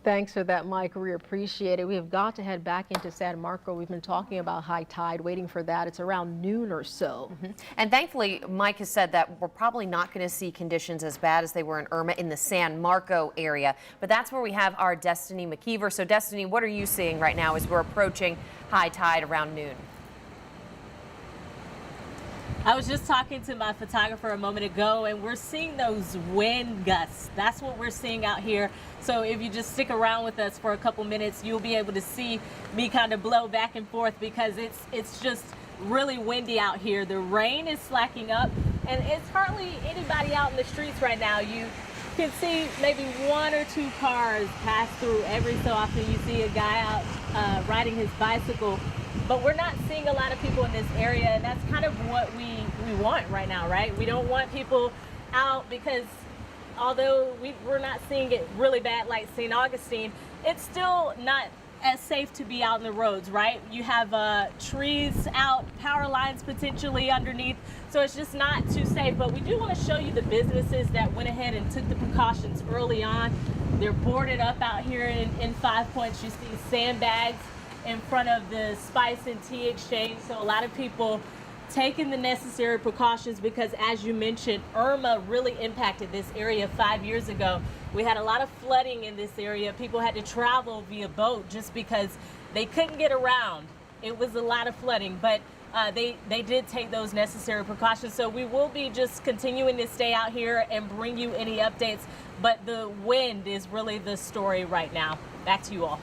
Thanks for that, Mike. We appreciate it. We have got to head back into San Marco. We've been talking about high tide, waiting for that. It's around noon or so. And thankfully, Mike has said that we're probably not going to see conditions as bad as they were in Irma in the San Marco area. But that's where we have our Destiny McKeever. So, Destiny, what are you seeing right now as we're approaching high tide around noon? I was just talking to my photographer a moment ago, and we're seeing those wind gusts. That's what we're seeing out here. So if you just stick around with us for a couple minutes, you'll be able to see me kind of blow back and forth because it's just really windy out here. The rain is slacking up, and it's hardly anybody out in the streets right now. You can see maybe one or two cars pass through every so often. You see a guy out riding his bicycle. But we're not seeing a lot of people in this area, and that's kind of what we want right now, right? We don't want people out because although we're not seeing it really bad like St. Augustine, it's still not as safe to be out in the roads, right? You have trees out, power lines potentially underneath, so it's just not too safe. But we do want to show you the businesses that went ahead and took the precautions early on. They're boarded up out here in 5 Points. You see sandbags in front of the spice and tea exchange. So a lot of people taking the necessary precautions because, as you mentioned, Irma really impacted this area 5 years ago. We had a lot of flooding in this area. People had to travel via boat just because they couldn't get around. It was a lot of flooding, but they did take those necessary precautions. So we will be just continuing to stay out here and bring you any updates, but the wind is really the story right now. Back to you all.